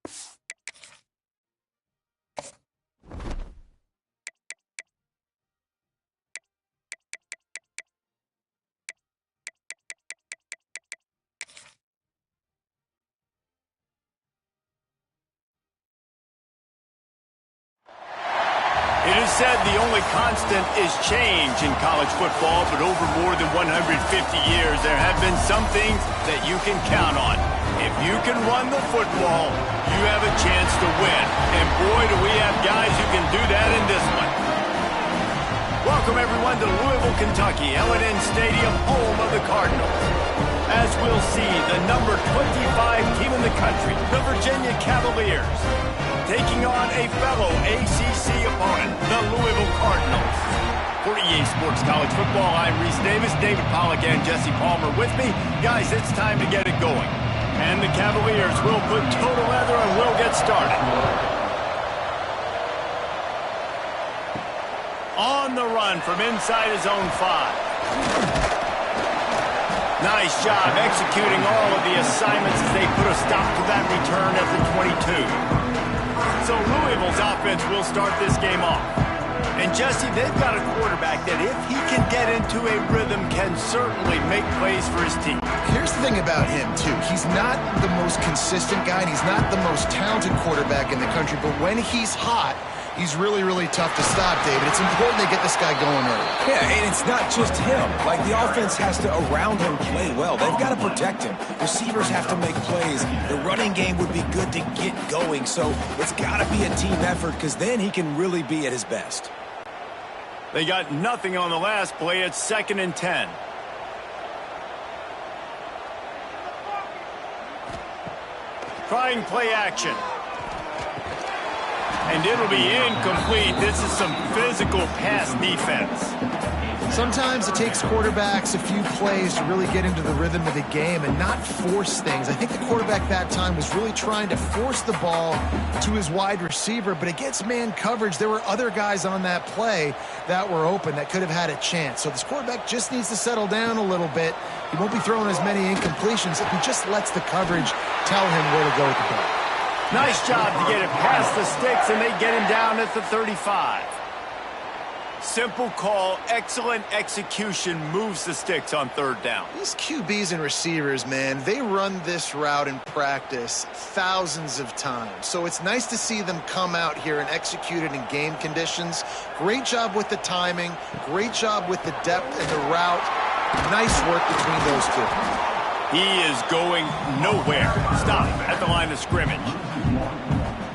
It is said the only constant is change in college football, but over more than 150 years, there have been some things that you can count on. If you can run the football, you have a chance to win. And boy, do we have guys who can do that in this one. Welcome, everyone, to Louisville, Kentucky, L&N Stadium, home of the Cardinals. As we'll see, the number 25 team in the country, the Virginia Cavaliers, taking on a fellow ACC opponent, the Louisville Cardinals. For EA Sports College Football, I'm Reese Davis, David Pollack, and Jesse Palmer with me. Guys, it's time to get it going. And the Cavaliers will put total leather and we'll get started. On the run from inside his own 5. Nice job executing all of the assignments as they put a stop to that return at the 22. So Louisville's offense will start this game off. And Jesse, they've got a quarterback that if he can get into a rhythm can certainly make plays for his team. Here's the thing about him, too. He's not the most consistent guy, and he's not the most talented quarterback in the country. But when he's hot, he's really, really tough to stop, David. It's important they get this guy going early. Yeah, and it's not just him. Like, the offense has to, around him, play well. They've got to protect him. Receivers have to make plays. The running game would be good to get going. So it's got to be a team effort because then he can really be at his best. They got nothing on the last play. It's 2nd and 10. Trying play action. And it'll be incomplete. This is some physical pass defense. Sometimes it takes quarterbacks a few plays to really get into the rhythm of the game and not force things. I think the quarterback that time was really trying to force the ball to his wide receiver, but against man coverage, there were other guys on that play that were open that could have had a chance. So this quarterback just needs to settle down a little bit. He won't be throwing as many incompletions if he just lets the coverage tell him where to go with the ball. Nice job to get it past the sticks, and they get him down at the 35. Simple call, excellent execution, moves the sticks on 3rd down. These QBs and receivers, man, they run this route in practice thousands of times. So it's nice to see them come out here and execute it in game conditions. Great job with the timing, great job with the depth and the route. Nice work between those two. He is going nowhere. Stop at the line of scrimmage.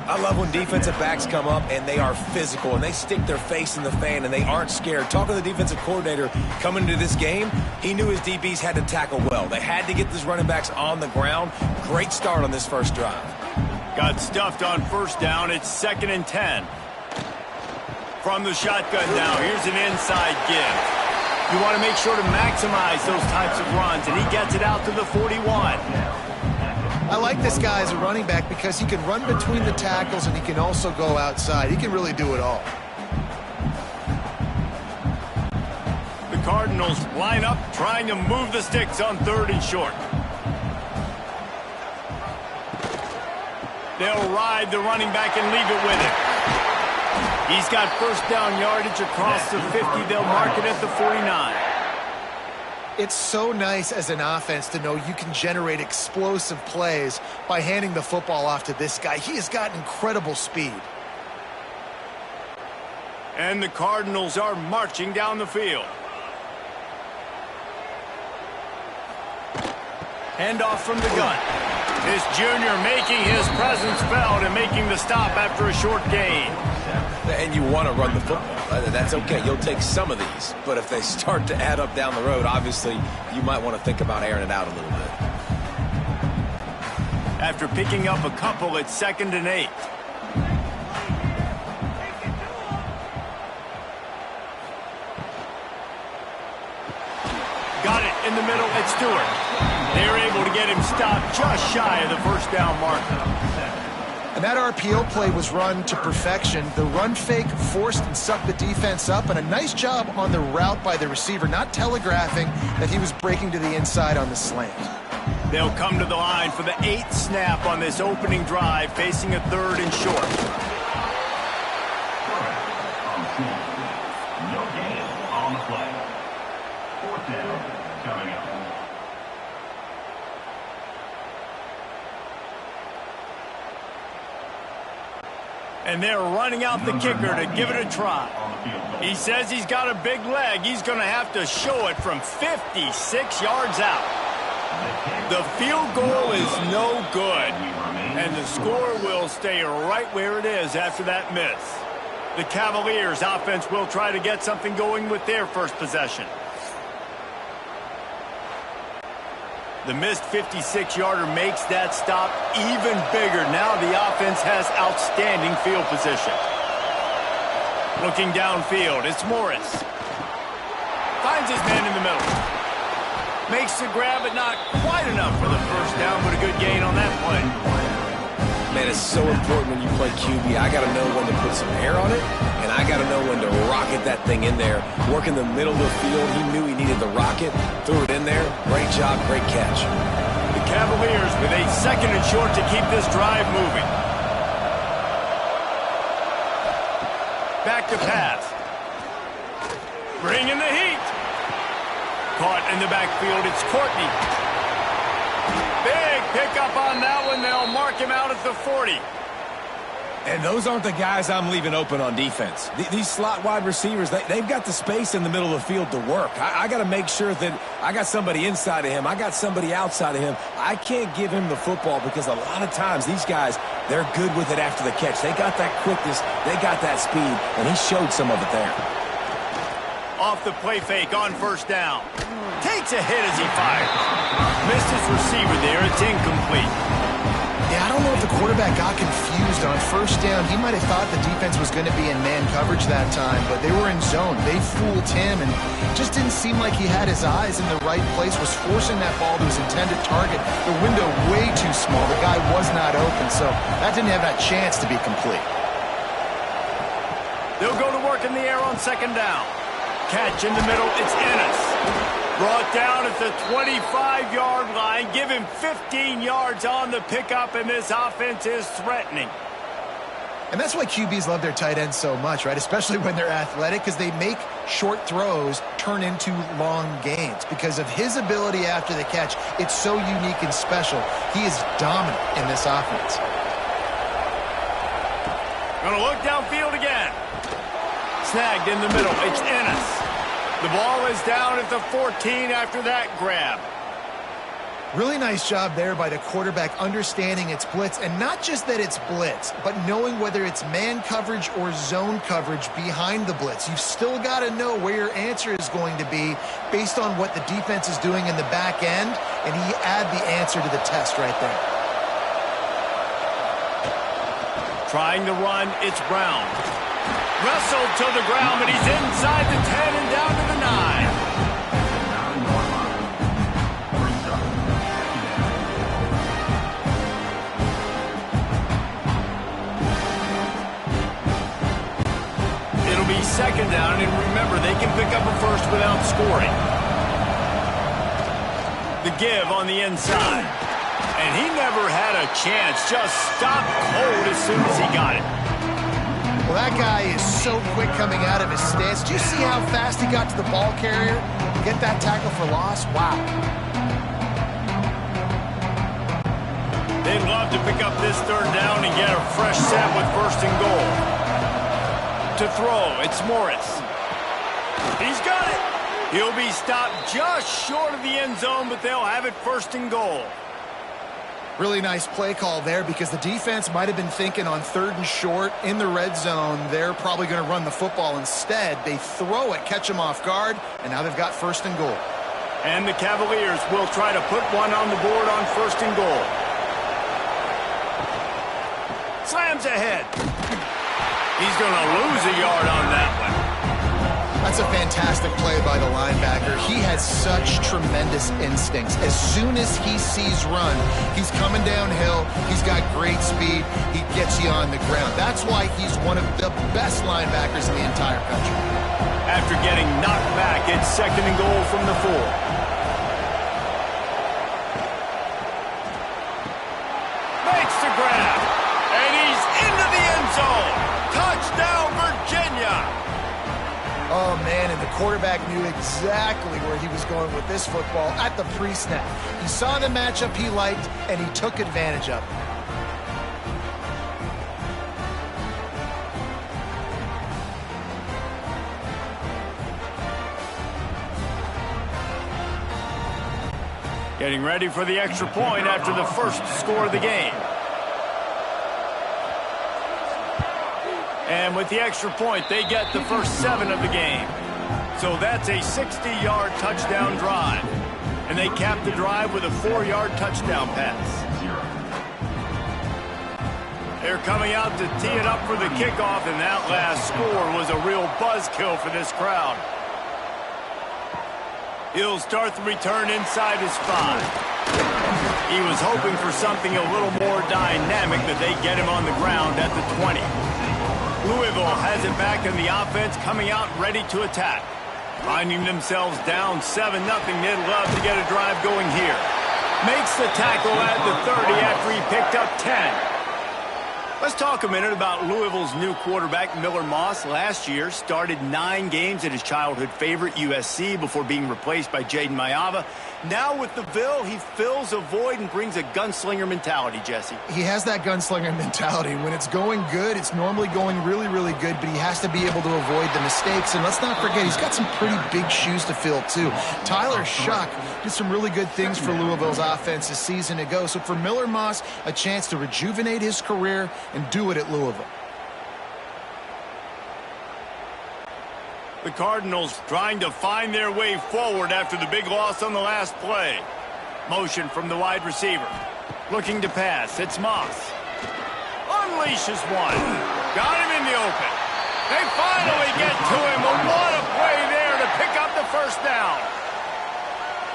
I love when defensive backs come up and they are physical and they stick their face in the fan and they aren't scared. Talking to the defensive coordinator coming into this game, he knew his DBs had to tackle well. They had to get these running backs on the ground. Great start on this first drive. Got stuffed on 1st down. It's 2nd and 10. From the shotgun now, here's an inside give. You want to make sure to maximize those types of runs, and he gets it out to the 41. I like this guy as a running back because he can run between the tackles and he can also go outside. He can really do it all. The Cardinals line up, trying to move the sticks on 3rd and short. They'll ride the running back and leave it with him. He's got 1st down yardage across the 50. They'll mark it at the 49. It's so nice as an offense to know you can generate explosive plays by handing the football off to this guy. He has got incredible speed. And the Cardinals are marching down the field. Handoff from the gun. This junior making his presence felt and making the stop after a short gain. And you want to run the football. That's okay. You'll take some of these. But if they start to add up down the road, obviously, you might want to think about airing it out a little bit. After picking up a couple, it's 2nd and 8. Got it in the middle at Stewart. They're able to get him stopped just shy of the 1st down marker. And that RPO play was run to perfection. The run fake forced and sucked the defense up, and a nice job on the route by the receiver, not telegraphing that he was breaking to the inside on the slant. They'll come to the line for the 8th snap on this opening drive, facing a 3rd and short. No gain on the play. 4th down coming up. And they're running out the kicker to give it a try. He says he's got a big leg. He's going to have to show it from 56 yards out. The field goal is no good, and the score will stay right where it is after that miss. The Cavaliers offense will try to get something going with their first possession. The missed 56-yarder makes that stop even bigger. Now the offense has outstanding field position. Looking downfield, it's Morris. Finds his man in the middle. Makes the grab, but not quite enough for the first down, but a good gain on that play. Man, it's so important when you play QB. I got to know when to put some air on it, and I got to know when to rocket that thing in there. Work in the middle of the field. He knew he needed the rocket. Threw it in there. Great job, great catch. The Cavaliers with a 2nd and short to keep this drive moving. Back to pass. Bring in the heat. Caught in the backfield, it's Courtney. Big pickup on that one. They'll mark him out at the 40. And those aren't the guys I'm leaving open on defense. These slot wide receivers, they've got the space in the middle of the field to work. I got to make sure that I got somebody inside of him. I got somebody outside of him. I can't give him the football because a lot of times these guys, they're good with it after the catch. They got that quickness. They got that speed, and he showed some of it there. Off the play fake on 1st down. Takes a hit as he fires. Missed his receiver there. It's incomplete. Yeah, I don't know if the quarterback got confused on 1st down. He might have thought the defense was going to be in man coverage that time, but they were in zone. They fooled him, and just didn't seem like he had his eyes in the right place, was forcing that ball to his intended target. The window way too small. The guy was not open, so that didn't have that chance to be complete. They'll go to work in the air on 2nd down. Catch in the middle, it's Ennis. Brought down at the 25-yard line. Give him 15 yards on the pickup, and this offense is threatening. And that's why QBs love their tight ends so much, right? Especially when they're athletic, because they make short throws turn into long gains. Because of his ability after the catch, it's so unique and special. He is dominant in this offense. Gonna look downfield again. Snagged in the middle. It's Ennis. The ball is down at the 14 after that grab. Really nice job there by the quarterback understanding it's blitz, and not just that it's blitz, but knowing whether it's man coverage or zone coverage behind the blitz. You've still got to know where your answer is going to be based on what the defense is doing in the back end, and he add the answer to the test right there. Trying to run, it's Brown. Wrestled to the ground, but he's inside the 10 and down to the 9. It'll be 2nd down, and remember, they can pick up a first without scoring. The give on the inside. And he never had a chance, just stopped cold as soon as he got it. Well, that guy is so quick coming out of his stance. Do you see how fast he got to the ball carrier? Get that tackle for loss? Wow. They'd love to pick up this 3rd down and get a fresh set with 1st and goal. To throw, it's Morris. He's got it. He'll be stopped just short of the end zone, but they'll have it 1st and goal. Really nice play call there, because the defense might have been thinking on 3rd and short in the red zone, they're probably going to run the football. Instead, they throw it, catch them off guard, and now they've got 1st and goal. And the Cavaliers will try to put one on the board on 1st and goal. Slams ahead. He's going to lose a yard on that one. That's a fantastic play by the linebacker. He has such tremendous instincts. As soon as he sees run, he's coming downhill. He's got great speed. He gets you on the ground. That's why he's one of the best linebackers in the entire country. After getting knocked back, it's 2nd and goal from the 4. quarterback knew exactly where he was going with this football at the pre-snap. He saw the matchup he liked, and he took advantage of it. Getting ready for the extra point after the first score of the game. And with the extra point, they get the first 7 of the game. So that's a 60-yard touchdown drive. And they cap the drive with a 4-yard touchdown pass. They're coming out to tee it up for the kickoff, and that last score was a real buzzkill for this crowd. He'll start the return inside his 5. He was hoping for something a little more dynamic, but they get him on the ground at the 20. Louisville has it back in the offense, coming out ready to attack. Finding themselves down 7-0, they'd love to get a drive going here. Makes the tackle at the 30 after he picked up 10. Let's talk a minute about Louisville's new quarterback, Miller Moss. Last year, started 9 games at his childhood favorite, USC, before being replaced by Jaden Mayava. Now with the Ville, he fills a void and brings a gunslinger mentality, Jesse. He has that gunslinger mentality. When it's going good, it's normally going really, really good, but he has to be able to avoid the mistakes. And let's not forget, he's got some pretty big shoes to fill, too. Tyler Shuck did some really good things for Louisville's offense a season ago. So for Miller Moss, a chance to rejuvenate his career and do it at Louisville. The Cardinals trying to find their way forward after the big loss on the last play. Motion from the wide receiver. Looking to pass. It's Moss. Unleashes one. Got him in the open. They finally get to him. But what a play there to pick up the first down.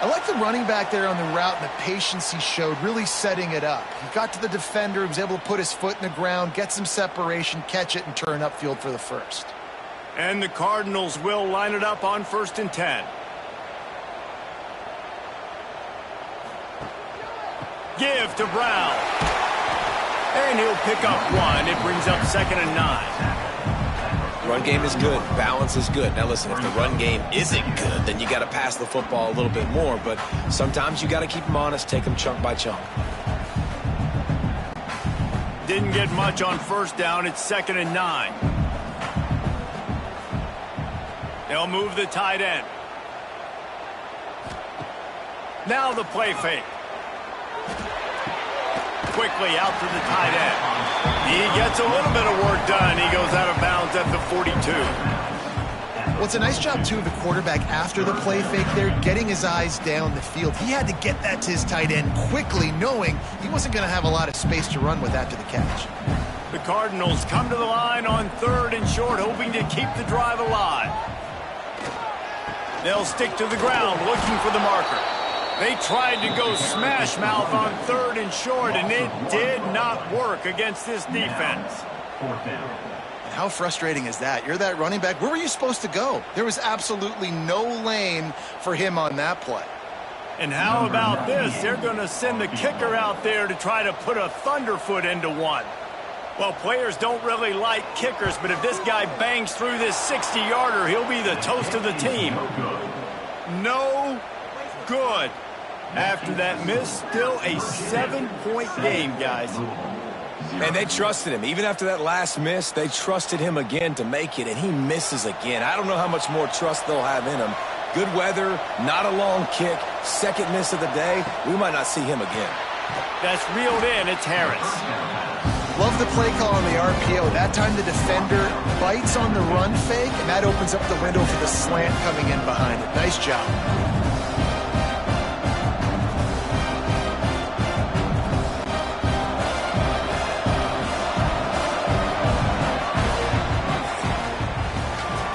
I like the running back there on the route and the patience he showed, really setting it up. He got to the defender, he was able to put his foot in the ground, get some separation, catch it, and turn upfield for the first. And the Cardinals will line it up on 1st and 10. Give to Brown. And he'll pick up 1. It brings up 2nd and 9. Run game is good. Balance is good. Now listen, if the run game isn't good, then you got to pass the football a little bit more. But sometimes you got to keep them honest, take them chunk by chunk. Didn't get much on 1st down. It's 2nd and 9. They'll move the tight end. Now the play fake. Quickly out to the tight end. He gets a little bit of work done. He goes out of bounds at the 42. Well, it's a nice job, too, of the quarterback after the play fake there, getting his eyes down the field. He had to get that to his tight end quickly, knowing he wasn't going to have a lot of space to run with after the catch. The Cardinals come to the line on 3rd and short, hoping to keep the drive alive. They'll stick to the ground, looking for the marker. They tried to go smash mouth on 3rd and short, and it did not work against this defense. How frustrating is that? You're that running back. Where were you supposed to go? There was absolutely no lane for him on that play. And how about this? They're going to send the kicker out there to try to put a thunderfoot into one. Well, players don't really like kickers, but if this guy bangs through this 60-yarder, he'll be the toast of the team. No good. After that miss, still a 7-point game, guys. And they trusted him. Even after that last miss, they trusted him again to make it, and he misses again. I don't know how much more trust they'll have in him. Good weather, not a long kick, 2nd miss of the day. We might not see him again. That's reeled in. It's Harris. Love the play call on the RPO. That time the defender bites on the run fake, and that opens up the window for the slant coming in behind it. Nice job.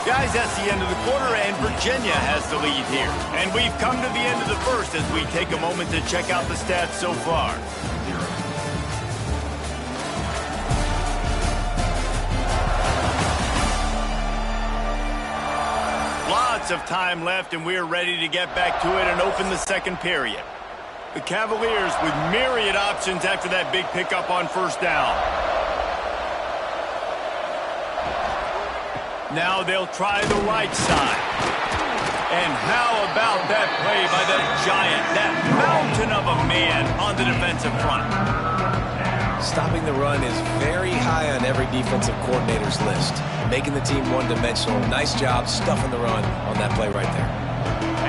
Guys, that's the end of the quarter, and Virginia has the lead here. And we've come to the end of the first as we take a moment to check out the stats so far. Lots of time left, and we're ready to get back to it and open the 2nd period. The Cavaliers with myriad options after that big pickup on 1st down. Now they'll try the right side. that play by that giant, that mountain of a man on the defensive front. Stopping the run is very high on every defensive coordinator's list. Making the team one-dimensional. Nice job stuffing the run on that play right there.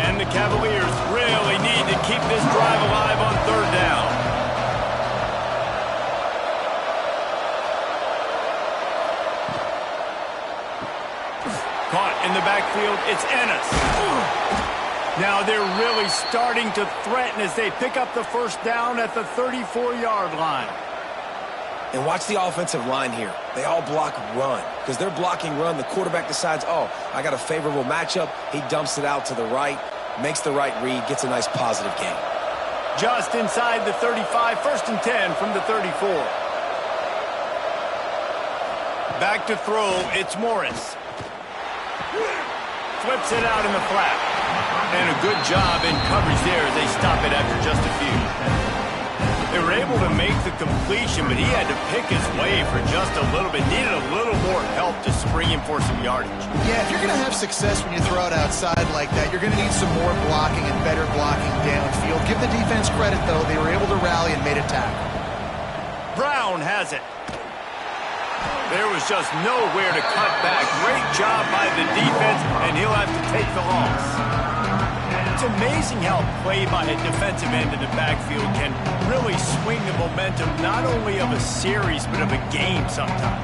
And the Cavaliers really need to keep this drive alive on third down. Caught in the backfield, it's Ennis. Now they're really starting to threaten as they pick up the first down at the 34-yard line. And watch the offensive line here. They all block run. Because they're blocking run, the quarterback decides, oh, I got a favorable matchup. He dumps it out to the right, makes the right read, gets a nice positive gain. Just inside the 35, 1st and 10 from the 34. Back to throw, it's Morris. Flips it out in the flat. And a good job in coverage there as they stop it after just a few. They were able to make the completion, but he had to pick his way for just a little bit. Needed a little more help to spring him for some yardage. Yeah, if you're going to have success when you throw it outside like that, you're going to need some more blocking and better blocking downfield. Give the defense credit, though. They were able to rally and made a tackle. Brown has it. There was just nowhere to cut back. Great job by the defense, and he'll have to take the loss. It's amazing how play by a defensive end in the backfield can really swing the momentum not only of a series, but of a game sometimes.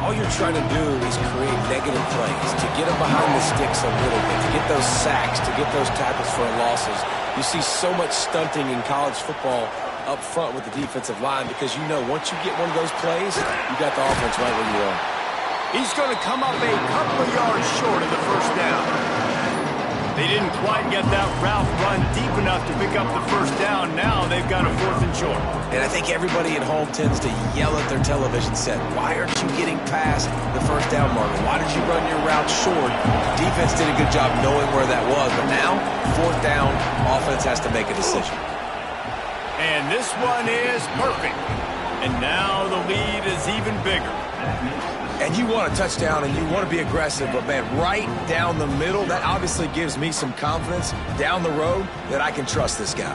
All you're trying to do is create negative plays, to get them behind the sticks a little bit, to get those sacks, to get those tackles for losses. You see so much stunting in college football up front with the defensive line because you know once you get one of those plays, you got the offense right where you are. He's going to come up a couple of yards short of the first down. They didn't quite get that route run deep enough to pick up the first down. Now they've got a 4th and short. And I think everybody at home tends to yell at their television set, why aren't you getting past the first down marker? Why did you run your route short? Defense did a good job knowing where that was, but now, 4th down, offense has to make a decision. And this one is perfect. And now the lead is even bigger. And you want a touchdown and you want to be aggressive, but man, right down the middle, that obviously gives me some confidence down the road that I can trust this guy.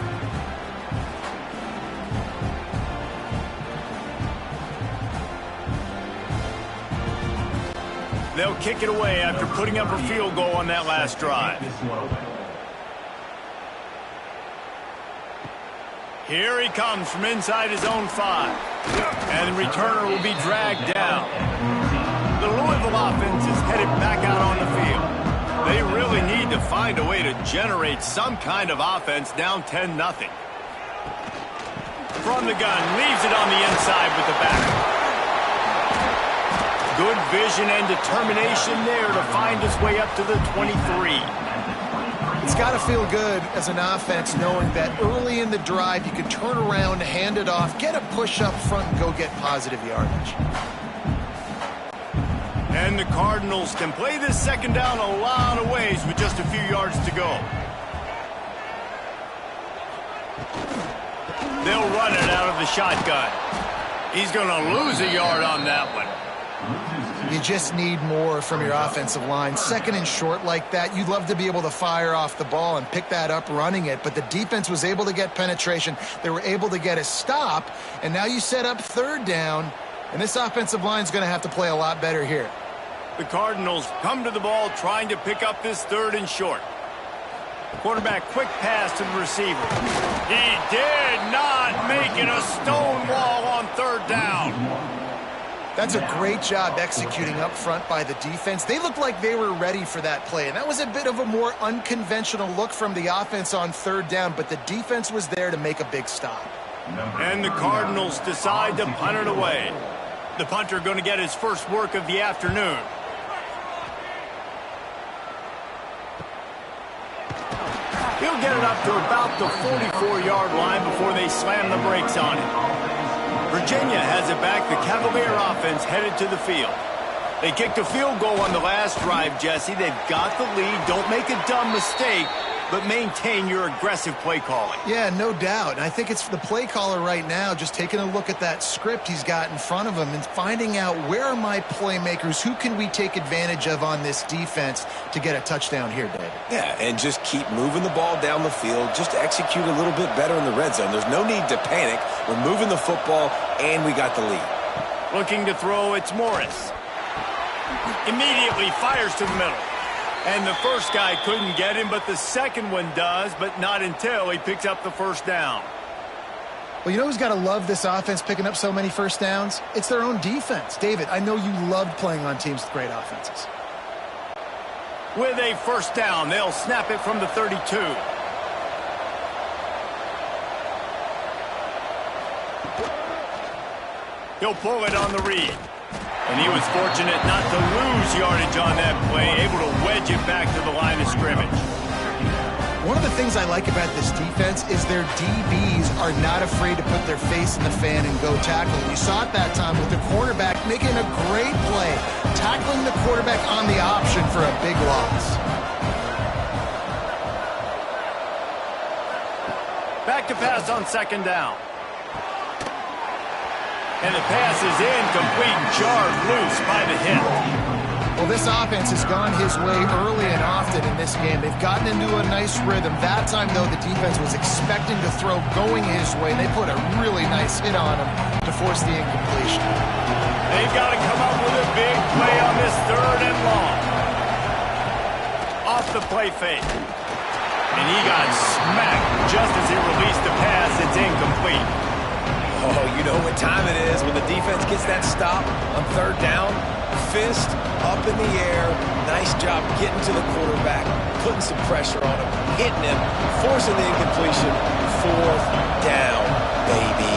They'll kick it away after putting up a field goal on that last drive. Here he comes from inside his own 5. And the returner will be dragged down. The Louisville offense is headed back out on the field. They really need to find a way to generate some kind of offense down 10-0. From the gun, leaves it on the inside with the back. Good vision and determination there to find his way up to the 23. It's got to feel good as an offense knowing that early in the drive you can turn around, hand it off, get a push up front, and go get positive yardage. And the Cardinals can play this second down a lot of ways with just a few yards to go. They'll run it out of the shotgun. He's going to lose a yard on that one. You just need more from your offensive line. 2nd and short like that, you'd love to be able to fire off the ball and pick that up running it, but the defense was able to get penetration. They were able to get a stop, and now you set up 3rd down, and this offensive line is going to have to play a lot better here. The Cardinals come to the ball trying to pick up this 3rd and short. Quarterback, quick pass to the receiver. He did not make it a stone wall on 3rd down. That's a great job executing up front by the defense. They looked like they were ready for that play, and that was a bit of a more unconventional look from the offense on 3rd down, but the defense was there to make a big stop. And the Cardinals decide to punt it away. The punter going to get his first work of the afternoon. He'll get it up to about the 44-yard line before they slam the brakes on it. Virginia has it back. The Cavalier offense headed to the field. They kicked a field goal on the last drive, Jesse. They've got the lead. Don't make a dumb mistake, but maintain your aggressive play calling. Yeah, no doubt. And I think it's the play caller right now just taking a look at that script he's got in front of him and finding out where are my playmakers, who can we take advantage of on this defense to get a touchdown here, David. Yeah, and just keep moving the ball down the field. Just execute a little bit better in the red zone. There's no need to panic. We're moving the football, and we got the lead. Looking to throw, it's Morris. Immediately fires to the middle. And the first guy couldn't get him, but the second one does, but not until he picks up the first down. Well, you know who's got to love this offense picking up so many first downs? It's their own defense. David, I know you loved playing on teams with great offenses. With a first down, they'll snap it from the 32. He'll pull it on the read. And he was fortunate not to lose yardage on that play, able to wedge it back to the line of scrimmage. One of the things I like about this defense is their DBs are not afraid to put their face in the fan and go tackle. You saw it that time with the quarterback making a great play, tackling the quarterback on the option for a big loss. Back to pass on second down. And the pass is incomplete, jarred loose by the hip. Well, this offense has gone his way early and often in this game. They've gotten into a nice rhythm. That time, though, the defense was expecting to throw going his way. They put a really nice hit on him to force the incompletion. They've got to come up with a big play on this third and long. Off the play fake. And he got smacked just as he released the pass. It's incomplete. Oh, you know what time it is when the defense gets that stop on third down. Fist up in the air. Nice job getting to the quarterback, putting some pressure on him, hitting him, forcing the incompletion. Fourth down, baby.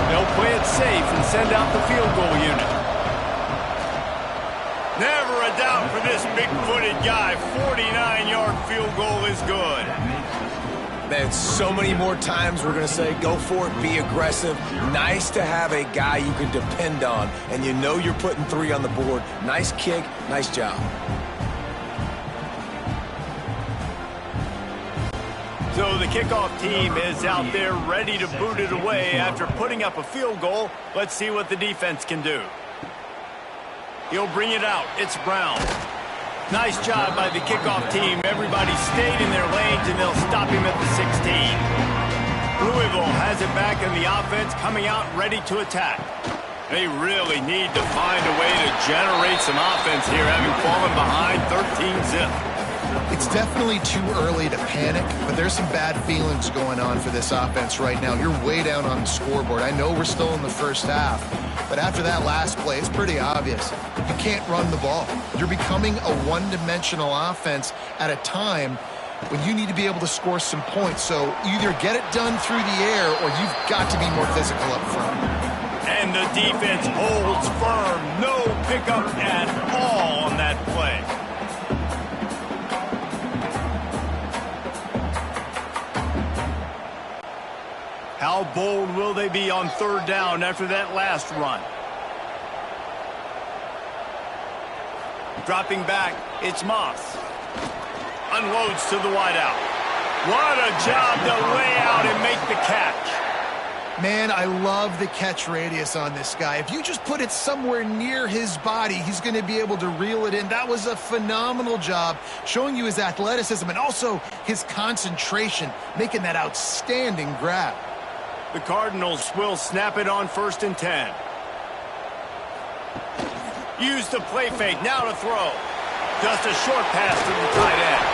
They'll play it safe and send out the field goal unit. Never a doubt for this big-footed guy. 49-yard field goal is good. Man, so many more times we're going to say, go for it, be aggressive. Nice to have a guy you can depend on, and you know you're putting 3 on the board. Nice kick, nice job. So the kickoff team is out there ready to boot it away after putting up a field goal. Let's see what the defense can do. He'll bring it out. It's Brown. Nice job by the kickoff team. Everybody stayed in their lanes, and they'll stop him at the 16. Louisville has it back in the offense, coming out ready to attack. They really need to find a way to generate some offense here, having fallen behind 13-zip. It's definitely too early to panic, but there's some bad feelings going on for this offense right now. You're way down on the scoreboard. I know we're still in the first half, but after that last play, it's pretty obvious. You can't run the ball. You're becoming a one-dimensional offense at a time when you need to be able to score some points. So either get it done through the air or you've got to be more physical up front. And the defense holds firm. No pickup at all on that play. How bold will they be on third down after that last run? Dropping back, it's Moss. Unloads to the wideout. What a job to lay out and make the catch. Man, I love the catch radius on this guy. If you just put it somewhere near his body, he's going to be able to reel it in. That was a phenomenal job, showing you his athleticism and also his concentration, making that outstanding grab. The Cardinals will snap it on 1st and 10. Use the play fake, now to throw. Just a short pass to the tight end.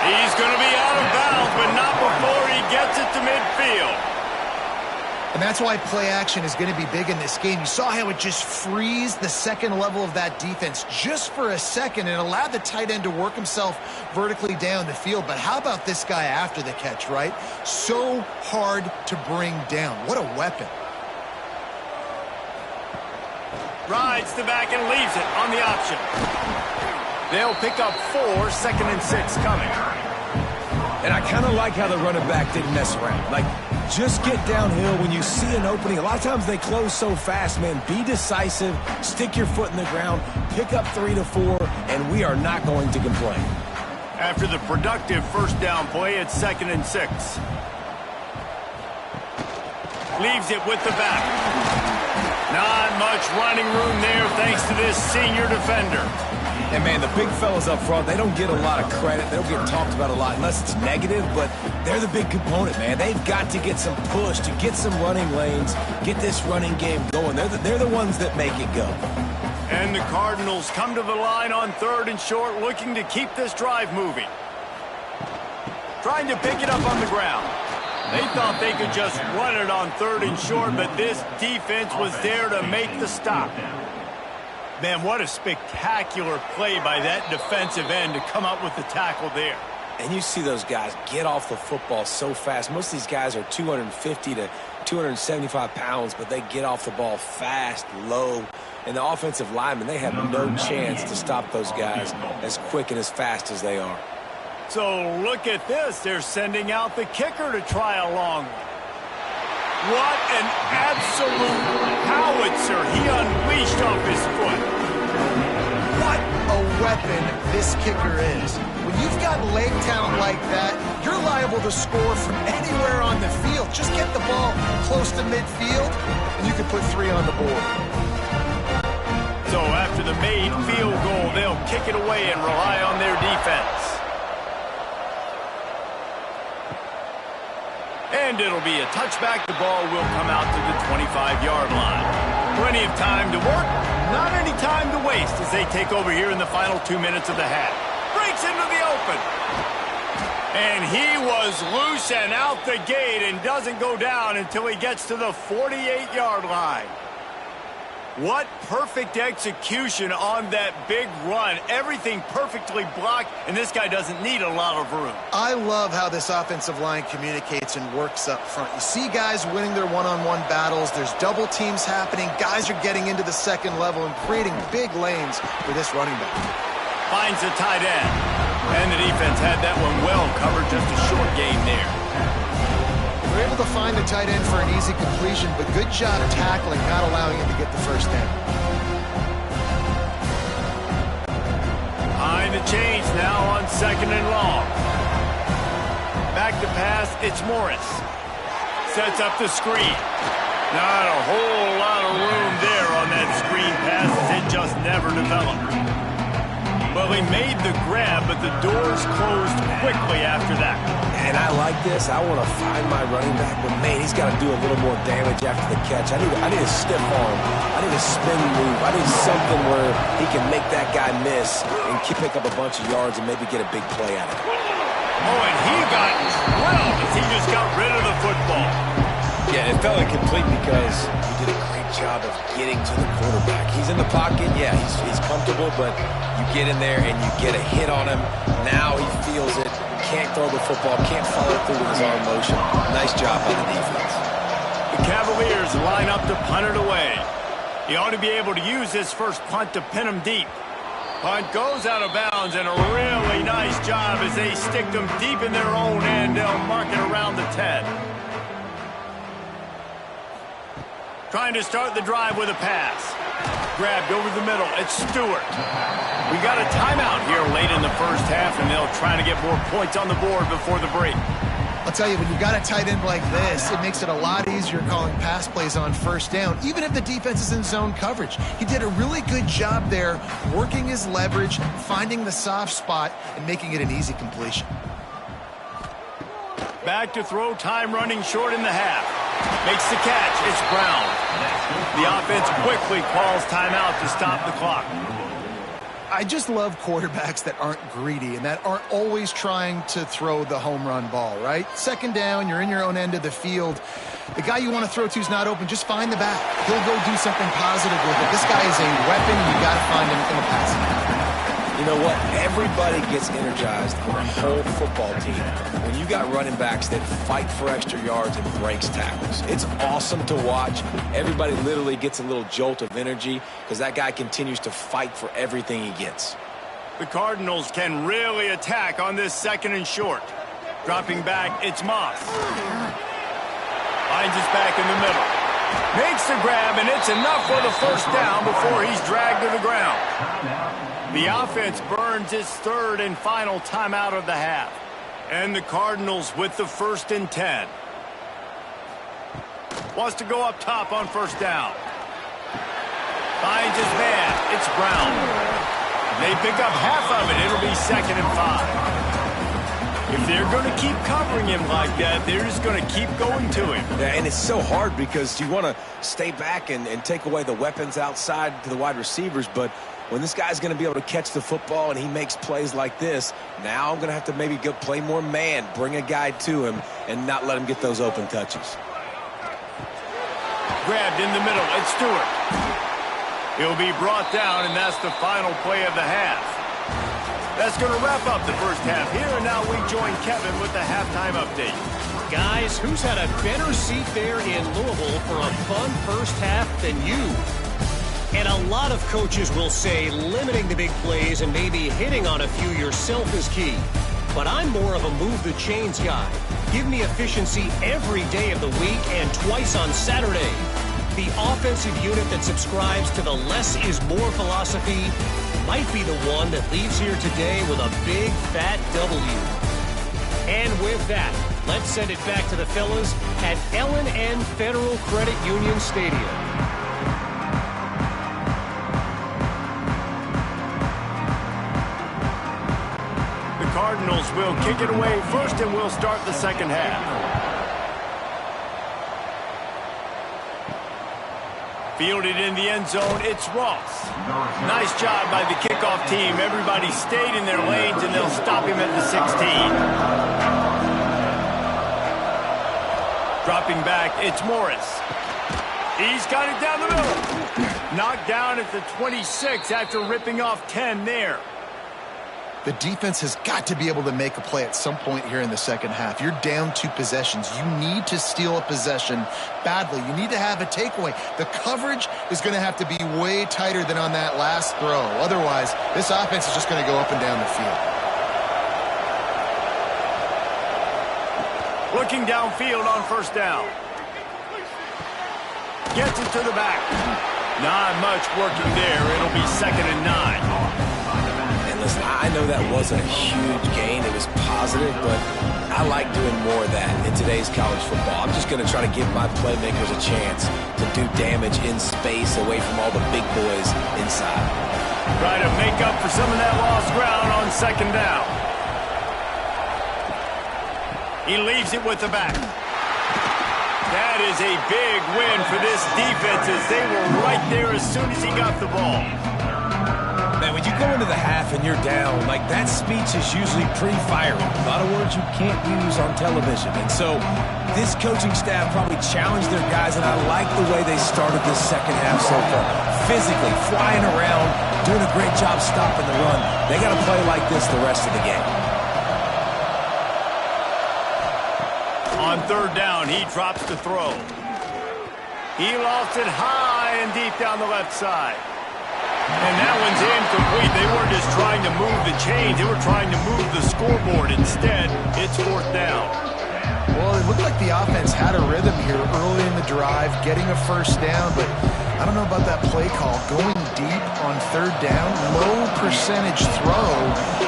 He's going to be out of bounds, but not before he gets it to midfield. And that's why play action is going to be big in this game. You saw how it just frees the second level of that defense just for a second and allowed the tight end to work himself vertically down the field. But how about this guy after the catch, right? So hard to bring down. What a weapon. Rides the back and leaves it on the option. They'll pick up 4, 2nd and 6 coming. And I kind of like how the running back didn't mess around. Like, just get downhill when you see an opening. A lot of times they close so fast, man. Be decisive, stick your foot in the ground, pick up 3 to 4, and we are not going to complain. After the productive first down play, it's 2nd and 6. Leaves it with the back. Not much running room there thanks to this senior defender. And, man, the big fellas up front, they don't get a lot of credit. They don't get talked about a lot unless it's negative, but they're the big component, man. They've got to get some push, to get some running lanes, get this running game going. They're the ones that make it go. And the Cardinals come to the line on 3rd and short, looking to keep this drive moving. Trying to pick it up on the ground. They thought they could just run it on 3rd and short, but this defense was there to make the stop. Man, what a spectacular play by that defensive end to come up with the tackle there. And you see those guys get off the football so fast. Most of these guys are 250 to 275 pounds, but they get off the ball fast, low. And the offensive linemen, they have no chance to stop those guys as quick and as fast as they are. So look at this. They're sending out the kicker to try a long one. What an absolute howitzer he unleashed off his foot. What a weapon this kicker is. When you've got leg talent like that, you're liable to score from anywhere on the field. Just get the ball close to midfield, and you can put 3 on the board. So after the made field goal, they'll kick it away and rely on their defense. And it'll be a touchback. The ball will come out to the 25-yard line. Plenty of time to work, not any time to waste as they take over here in the final 2 minutes of the half. Breaks into the open. And he was loose and out the gate and doesn't go down until he gets to the 48-yard line. What perfect execution on that big run. Everything perfectly blocked, and this guy doesn't need a lot of room. I love how this offensive line communicates and works up front. You see guys winning their one-on-one battles. There's double teams happening. Guys are getting into the second level and creating big lanes for this running back. Finds the tight end. And the defense had that one well covered. Just a short gain there. They're able to find the tight end for an easy completion, but good job tackling, not allowing him to get the first down. Behind the chains now on 2nd and long. Back to pass, it's Morris. Sets up the screen. Not a whole lot of room there on that screen pass as it just never developed. Well, he made the grab, but the doors closed quickly after that. And I like this. I want to find my running back, but, man, he's got to do a little more damage after the catch. I need a stiff arm. I need a spin move. I need something where he can make that guy miss and pick up a bunch of yards and maybe get a big play out of it. Oh, and he got drilled as he just got rid of the football. Yeah, it felt incomplete because he did a great job of getting to the quarterback. He's in the pocket. Yeah, he's comfortable, but you get in there and you get a hit on him. Now he feels it. Can't throw the football, can't follow through with his arm motion. Nice job by the defense. The Cavaliers line up to punt it away. He ought to be able to use his first punt to pin him deep. Punt goes out of bounds, and a really nice job as they stick them deep in their own end. They'll mark it around the 10. Trying to start the drive with a pass. Grabbed over the middle. It's Stewart. We got a timeout here late in the first half, and they'll try to get more points on the board before the break. I'll tell you, when you got a tight end like this, it makes it a lot easier calling pass plays on first down, even if the defense is in zone coverage. He did a really good job there, working his leverage, finding the soft spot, and making it an easy completion. Back to throw, time running short in the half. Makes the catch. It's Brown. The offense quickly calls timeout to stop the clock. I just love quarterbacks that aren't greedy and that aren't always trying to throw the home run ball, right? Second down, you're in your own end of the field. The guy you want to throw to is not open. Just find the back. He'll go do something positive with it. This guy is a weapon. You got to find him in the passing game. You know what? Everybody gets energized on a whole football team when you got running backs that fight for extra yards and breaks tackles. It's awesome to watch. Everybody literally gets a little jolt of energy because that guy continues to fight for everything he gets. The Cardinals can really attack on this 2nd and short. Dropping back, it's Moss. Finds his back in the middle. Makes the grab, and it's enough for the first down before he's dragged to the ground. The offense burns its third and final timeout of the half. And the Cardinals with the 1st and 10. Wants to go up top on first down. Finds his man. It's Brown. They pick up half of it. It'll be 2nd and 5. If they're going to keep covering him like that, they're just going to keep going to him. Yeah, and it's so hard because you want to stay back and take away the weapons outside to the wide receivers, but when this guy's going to be able to catch the football and he makes plays like this, now I'm going to have to maybe go play more man, bring a guy to him, and not let him get those open touches. Grabbed in the middle. It's Stewart. He'll be brought down, and that's the final play of the half. That's going to wrap up the first half here, and now we join Kevin with the halftime update. Guys, who's had a better seat there in Louisville for a fun first half than you? And a lot of coaches will say limiting the big plays and maybe hitting on a few yourself is key. But I'm more of a move the chains guy. Give me efficiency every day of the week and twice on Saturday. The offensive unit that subscribes to the less is more philosophy might be the one that leaves here today with a big fat W. And with that, let's send it back to the fellas at L&N Federal Credit Union Stadium. The Cardinals will kick it away first, and we'll start the second half. Fielded in the end zone, it's Ross. Nice job by the kickoff team. Everybody stayed in their lanes, and they'll stop him at the 16. Dropping back, it's Morris. He's got it down the middle. Knocked down at the 26 after ripping off 10 there. The defense has got to be able to make a play at some point here in the second half. You're down 2 possessions. You need to steal a possession badly. You need to have a takeaway. The coverage is going to have to be way tighter than on that last throw. Otherwise, this offense is just going to go up and down the field. Looking downfield on first down. Gets it to the back. Not much working there. It'll be 2nd and 9. Listen, I know that wasn't a huge gain. It was positive, but I like doing more of that in today's college football. I'm just going to try to give my playmakers a chance to do damage in space away from all the big boys inside. Try to make up for some of that lost ground on 2nd down. He leaves it with the back. That is a big win for this defense as they were right there as soon as he got the ball. Man, when you go into the half and you're down, like that speech is usually pre-firing. A lot of words you can't use on television. And so this coaching staff probably challenged their guys, and I like the way they started this second half so far. Physically, flying around, doing a great job stopping the run. They got to play like this the rest of the game. On 3rd down, he drops the throw. He lost it high and deep down the left side. And that one's incomplete. They weren't just trying to move the chains. They were trying to move the scoreboard. Instead, it's 4th down. Well, it looked like the offense had a rhythm here early in the drive, getting a first down, but I don't know about that play call. Going deep on 3rd down, low percentage throw,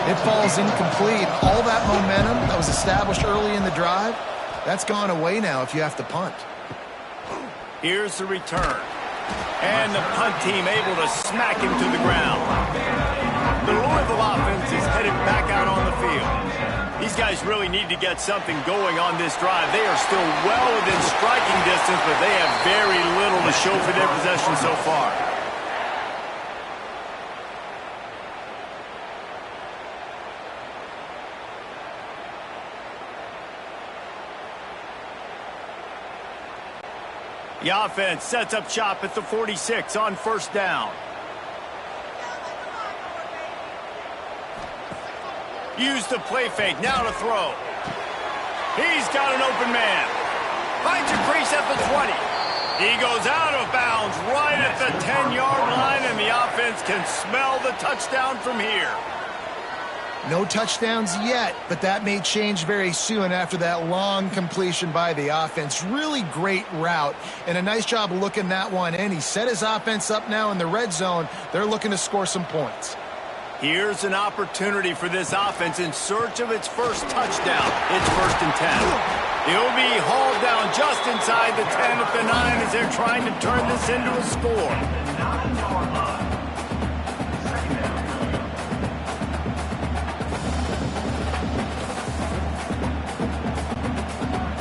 it falls incomplete. All that momentum that was established early in the drive, that's gone away now if you have to punt. Here's the return. And the punt team able to smack him to the ground. The Louisville offense is headed back out on the field. These guys really need to get something going on this drive. They are still well within striking distance, but they have very little to show for their possession so far. The offense sets up shop at the 46 on 1st down. Use the play fake, now to throw. He's got an open man. Finds a crease at the 20. He goes out of bounds right at the 10-yard line, and the offense can smell the touchdown from here. No touchdowns yet, but that may change very soon after that long completion by the offense. Really great route, and a nice job of looking that one in. He set his offense up now in the red zone. They're looking to score some points. Here's an opportunity for this offense in search of its first touchdown. It's 1st and 10. He'll be hauled down just inside the 10 at the 9 as they're trying to turn this into a score.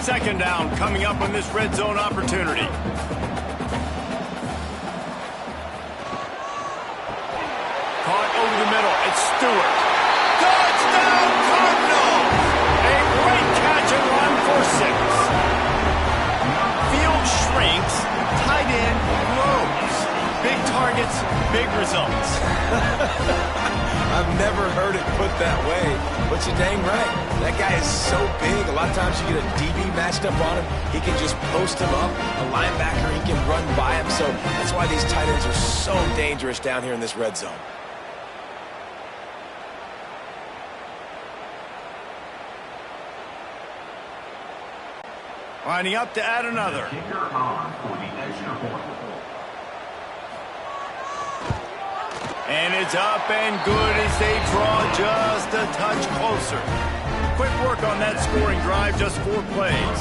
Second down coming up on this red zone opportunity. Caught over the middle. It's Stewart. Touchdown Cardinals! A great catch and run for 6. Field shrinks. Tight end grows. Big targets, big results. I've never heard it put that way, but you're dang right. That guy is so big. A lot of times you get a DB matched up on him. He can just post him up. A linebacker, he can run by him. So that's why these tight ends are so dangerous down here in this red zone. Lining up to add another. Kicker on for the extra point. And it's up and good as they draw just a touch closer. Quick work on that scoring drive, just 4 plays.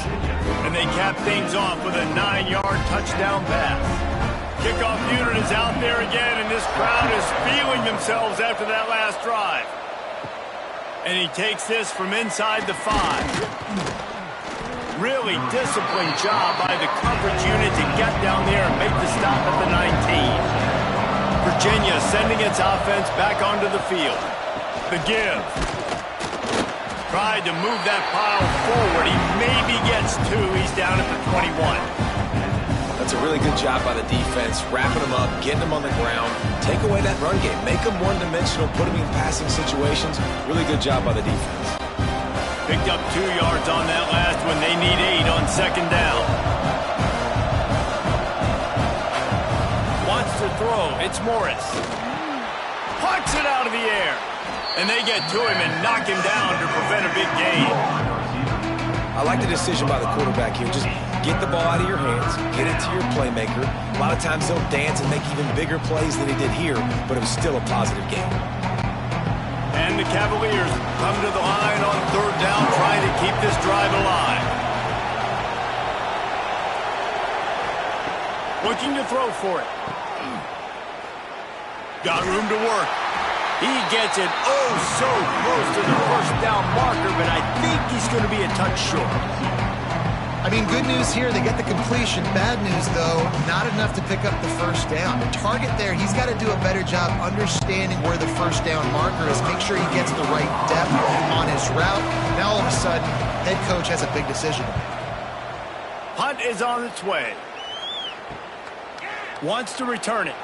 And they cap things off with a 9-yard touchdown pass. Kickoff unit is out there again, and this crowd is feeling themselves after that last drive. And he takes this from inside the 5. Really disciplined job by the coverage unit to get down there and make the stop at the 19. Virginia sending its offense back onto the field. The give. Tried to move that pile forward. He maybe gets 2. He's down at the 21. That's a really good job by the defense, wrapping them up, getting them on the ground, take away that run game, make them one-dimensional, put them in passing situations. Really good job by the defense. Picked up 2 yards on that last one. They need 8 on second down. Wants to throw. It's Morris. Pucks it out of the air. And they get to him and knock him down to prevent a big gain. I like the decision by the quarterback here. Just get the ball out of your hands, get it to your playmaker. A lot of times he'll dance and make even bigger plays than he did here, but it was still a positive game. And the Cavaliers come to the line on third down, trying to keep this drive alive. Looking to throw for it. Got room to work. He gets it so close to the first down marker, but I think he's going to be a touch short. I mean, good news here, they get the completion. Bad news, though, not enough to pick up the first down. The target there, he's got to do a better job understanding where the first down marker is, make sure he gets the right depth on his route. Now, all of a sudden, head coach has a big decision. Punt is on its way. Wants to return it.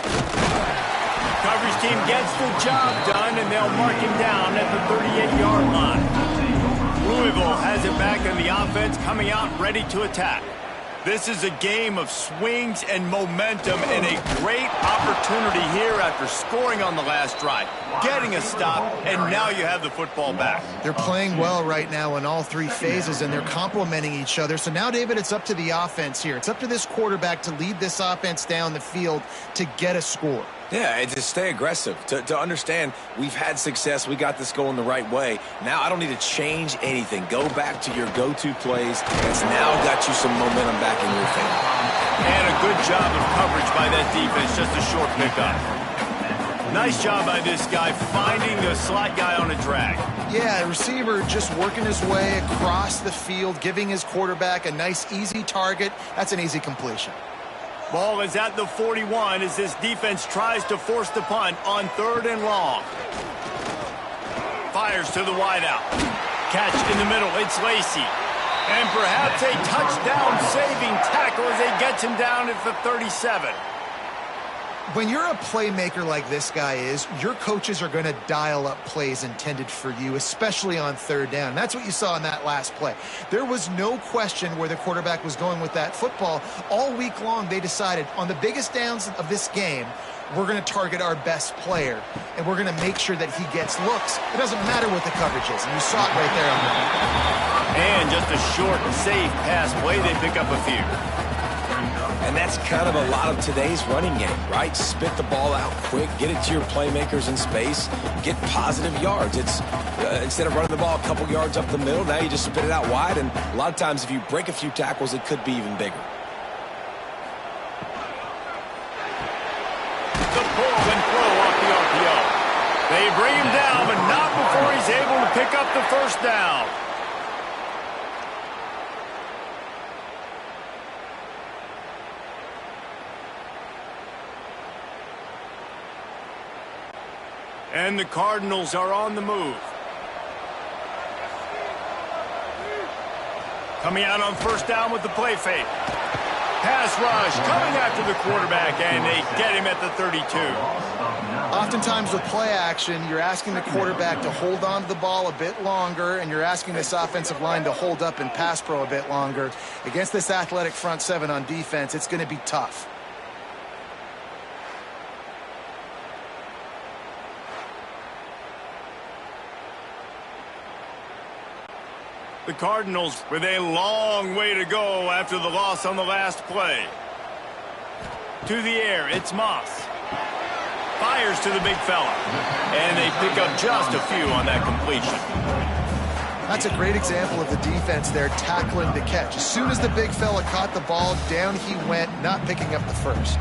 Coverage team gets the job done, and they'll mark him down at the 38-yard line. Louisville has it back on the offense, coming out ready to attack. This is a game of swings and momentum, and a great opportunity here after scoring on the last drive, getting a stop, and now you have the football back. They're playing well right now in all 3 phases, and they're complementing each other. So now, David, it's up to the offense here. It's up to this quarterback to lead this offense down the field to get a score. Yeah, and to stay aggressive, to understand we've had success, we got this going the right way. Now I don't need to change anything. Go back to your go-to plays. It's now got you some momentum back in your favor. And a good job of coverage by that defense, just a short pickup. Nice job by this guy finding the slot guy on a drag. Yeah, receiver just working his way across the field, giving his quarterback a nice, easy target. That's an easy completion. Ball is at the 41 as this defense tries to force the punt on 3rd and long. Fires to the wideout. Catch in the middle. It's Lacey. And perhaps a touchdown-saving tackle as they gets him down at the 37. When you're a playmaker like this guy is, your coaches are going to dial up plays intended for you, especially on 3rd down. That's what you saw in that last play. There was no question where the quarterback was going with that football. All week long, they decided on the biggest downs of this game, we're going to target our best player, and we're going to make sure that he gets looks. It doesn't matter what the coverage is, and you saw it right there on the And just a short, safe pass play, they pick up a few. And that's kind of a lot of today's running game, right? Spit the ball out quick, get it to your playmakers in space, get positive yards. It's instead of running the ball a couple yards up the middle, now you just spit it out wide, and a lot of times if you break a few tackles, it could be even bigger. The pull and throw off the RPO. They bring him down, but not before he's able to pick up the first down. And the Cardinals are on the move. Coming out on first down with the play fake. Pass rush coming after the quarterback, and they get him at the 32. Oftentimes with play action, you're asking the quarterback to hold on to the ball a bit longer, and you're asking this offensive line to hold up in pass pro a bit longer. Against this athletic front seven on defense, it's going to be tough. The Cardinals with a long way to go after the loss on the last play. To the air, it's Moss. Fires to the big fella. And they pick up just a few on that completion. That's a great example of the defense there tackling the catch. As soon as the big fella caught the ball, down he went, not picking up the first.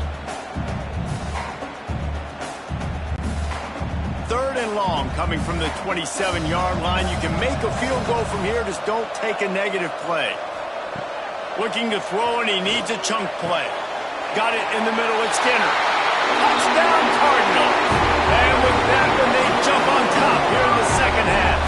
Third and long coming from the 27-yard line. You can make a field goal from here. Just don't take a negative play. Looking to throw, and he needs a chunk play. Got it in the middle. It's Skinner. Touchdown, Cardinals. And with that one, they jump on top here in the second half.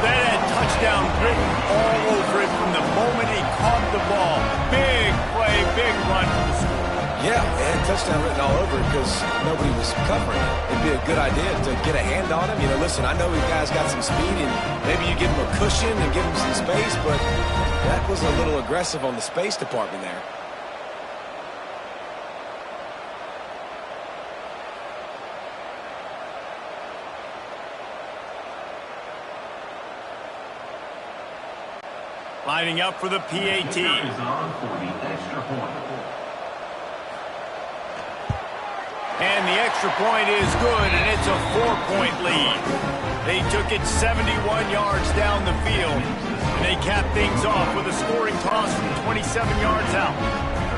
That had touchdown written all over it from the moment he caught the ball. Big play, big run for the score. Yeah, and touchdown written all over it because nobody was covering it. It'd be a good idea to get a hand on him. You know, listen, I know you guys got some speed, and maybe you give him a cushion and give him some space, but that was a little aggressive on the space department there. Lining up for the PAT. And the extra point is good, and it's a 4-point lead. They took it 71 yards down the field, and they capped things off with a scoring toss from 27 yards out.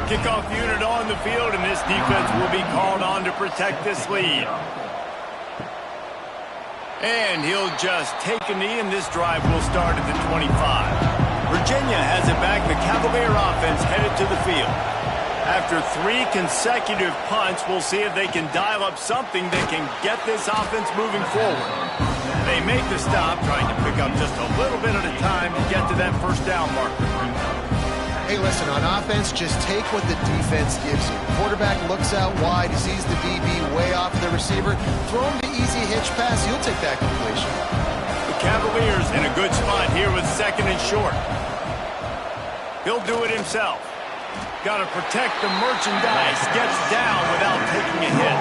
Kickoff unit on the field, and this defense will be called on to protect this lead. And he'll just take a knee, and this drive will start at the 25. Virginia has it back. The Cavalier offense headed to the field. After 3 consecutive punts, we'll see if they can dial up something that can get this offense moving forward. They make the stop, trying to pick up just a little bit at a time to get to that first down marker. Hey, listen, on offense, just take what the defense gives you. Quarterback looks out wide, he sees the DB way off the receiver. Throw him the easy hitch pass, he'll take that completion. The Cavaliers in a good spot here with second and short. He'll do it himself. Got to protect the merchandise. Gets down without taking a hit.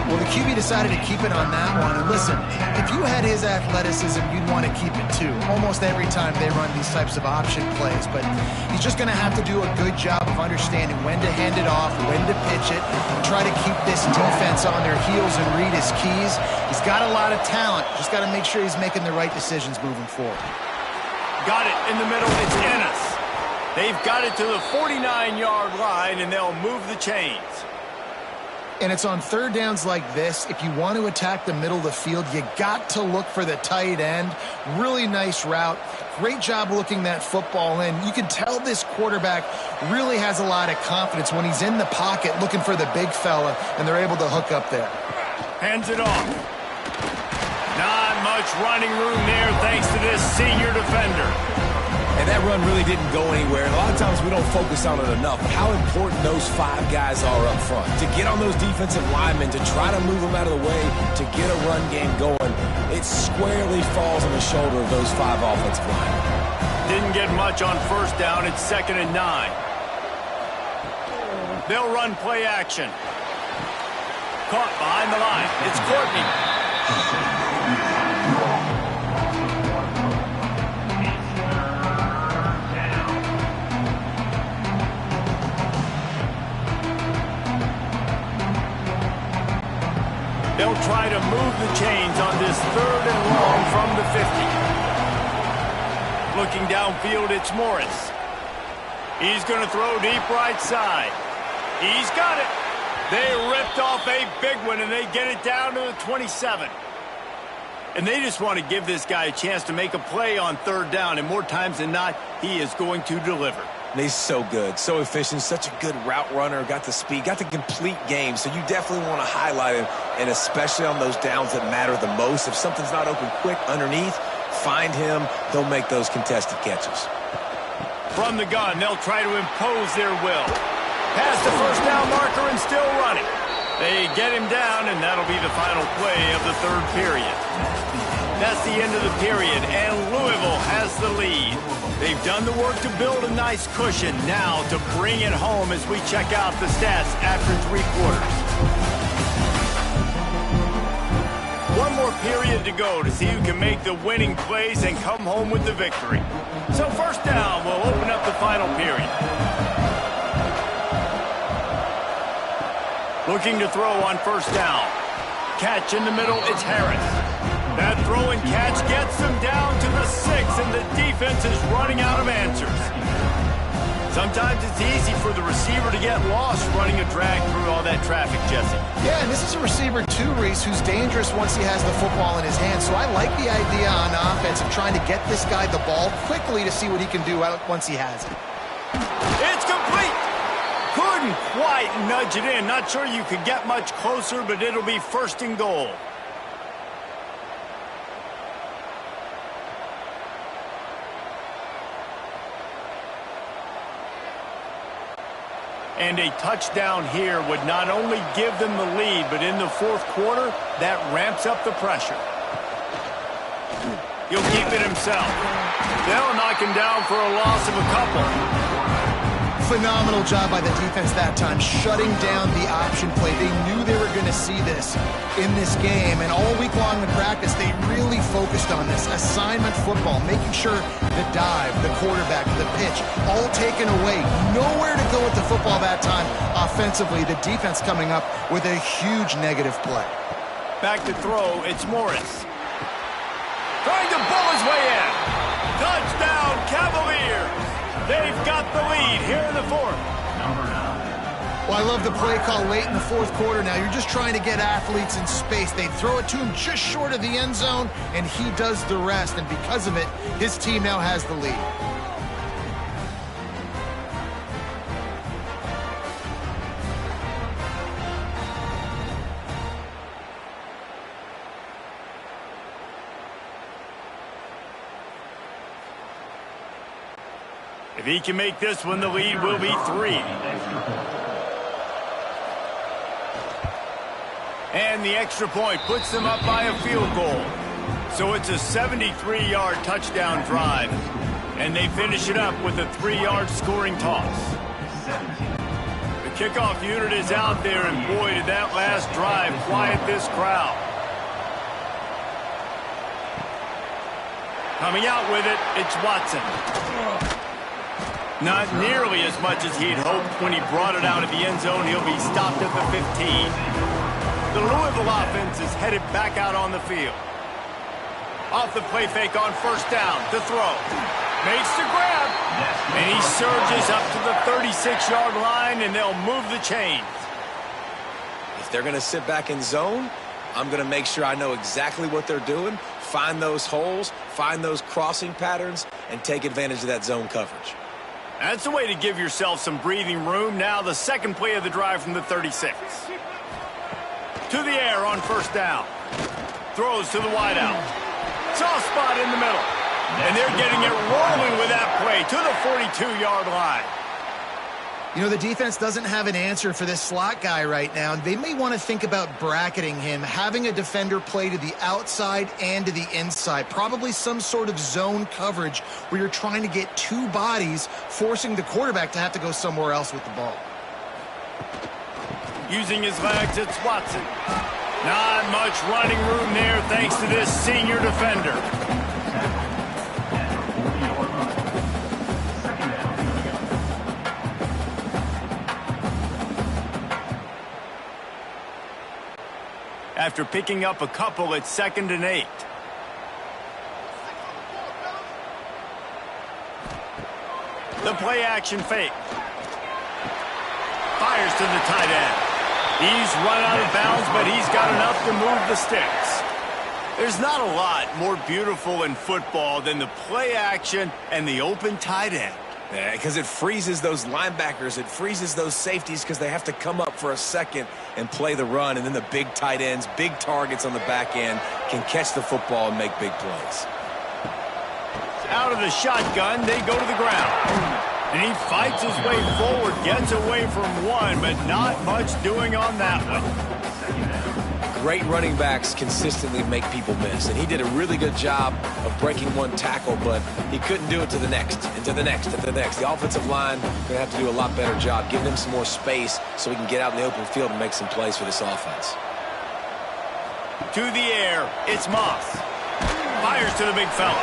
Well, the QB decided to keep it on that one. And listen, if you had his athleticism, you'd want to keep it too. Almost every time they run these types of option plays. But he's just going to have to do a good job of understanding when to hand it off, when to pitch it, and try to keep this defense on their heels and read his keys. He's got a lot of talent. Just got to make sure he's making the right decisions moving forward. Got it in the middle. It's Ennis. They've got it to the 49-yard line, and they'll move the chains. And it's on third downs like this. If you want to attack the middle of the field, you got to look for the tight end. Really nice route. Great job looking that football in. You can tell this quarterback really has a lot of confidence when he's in the pocket looking for the big fella, and they're able to hook up there. Hands it off. Not much running room there thanks to this senior defender. And that run really didn't go anywhere. And a lot of times we don't focus on it enough, how important those 5 guys are up front. To get on those defensive linemen, to try to move them out of the way, to get a run game going, it squarely falls on the shoulder of those 5 offensive linemen. Didn't get much on first down. It's 2nd and 9. They'll run play action. caught behind the line. It's Courtney. They'll try to move the chains on this 3rd and long from the 50. Looking downfield, it's Morris. He's going to throw deep right side. He's got it. They ripped off a big one, and they get it down to the 27. And they just want to give this guy a chance to make a play on 3rd down, and more times than not, he is going to deliver. And he's so good, so efficient, such a good route runner, got the speed, got the complete game. So you definitely want to highlight him, and especially on those downs that matter the most. If something's not open quick underneath, find him. He'll make those contested catches. From the gun, they'll try to impose their will. Past the 1st down marker and still running. They get him down, and that'll be the final play of the 3rd period. That's the end of the period, and Louisville has the lead. They've done the work to build a nice cushion. Now to bring it home as we check out the stats after 3 quarters. One more period to go to see who can make the winning plays and come home with the victory. So 1st down will open up the final period. Looking to throw on 1st down. Catch in the middle, it's Harris. That throw and catch gets them down to the 6, and the defense is running out of answers. Sometimes it's easy for the receiver to get lost running a drag through all that traffic, Jesse. Yeah, and this is a receiver too, Reese, who's dangerous once he has the football in his hands. So I like the idea on offense of trying to get this guy the ball quickly to see what he can do once he has it. It's complete! Couldn't quite nudge it in. Not sure you could get much closer, but it'll be 1st and goal. And a touchdown here would not only give them the lead, but in the 4th quarter, that ramps up the pressure. He'll keep it himself. They'll knock him down for a loss of a couple. Phenomenal job by the defense that time, shutting down the option play. They knew they were going to see this in this game, and all week long in practice, they really focused on this assignment football, making sure the dive, the quarterback, the pitch, all taken away. Nowhere to go with the football that time offensively. The defense coming up with a huge negative play. Back to throw, it's Morris. Trying to bull his way in. Touchdown, Cavaliers. They've got the lead here in the 4th. Well, I love the play call late in the 4th quarter now. You're just trying to get athletes in space. They throw it to him just short of the end zone, and he does the rest. And because of it, his team now has the lead. If he can make this one, the lead will be 3. And the extra point puts them up by a field goal. So it's a 73-yard touchdown drive. And they finish it up with a 3-yard scoring toss. The kickoff unit is out there, and boy, did that last drive quiet this crowd. Coming out with it, it's Watson. Not nearly as much as he'd hoped when he brought it out of the end zone. He'll be stopped at the 15. The Louisville offense is headed back out on the field. Off the play fake on 1st down. To throw. Makes the grab. And he surges up to the 36-yard line, and they'll move the chains. If they're going to sit back in zone, I'm going to make sure I know exactly what they're doing, find those holes, find those crossing patterns, and take advantage of that zone coverage. That's a way to give yourself some breathing room. Now the 2nd play of the drive from the 36. To the air on 1st down. Throws to the wideout. Soft spot in the middle. And they're getting it rolling with that play to the 42-yard line. You know, the defense doesn't have an answer for this slot guy right now. They may want to think about bracketing him, having a defender play to the outside and to the inside. Probably some sort of zone coverage where you're trying to get 2 bodies, forcing the quarterback to have to go somewhere else with the ball. Using his legs, it's Watson. Not much running room there thanks to this senior defender. After picking up a couple, it's 2nd and 8. The play action fake. Fires to the tight end. He's run out of bounds, but he's got enough to move the sticks. There's not a lot more beautiful in football than the play action and the open tight end. Because it freezes those linebackers. It freezes those safeties because they have to come up for a second and play the run. And then the big tight ends, big targets on the back end can catch the football and make big plays. Out of the shotgun, they go to the ground. And he fights his way forward, gets away from one, but not much doing on that one. Great running backs consistently make people miss, and he did a really good job of breaking one tackle, but he couldn't do it to the next, and to the next, and to the next. The offensive line going to have to do a lot better job, giving him some more space so he can get out in the open field and make some plays for this offense. To the air, it's Moss. Fires to the big fella.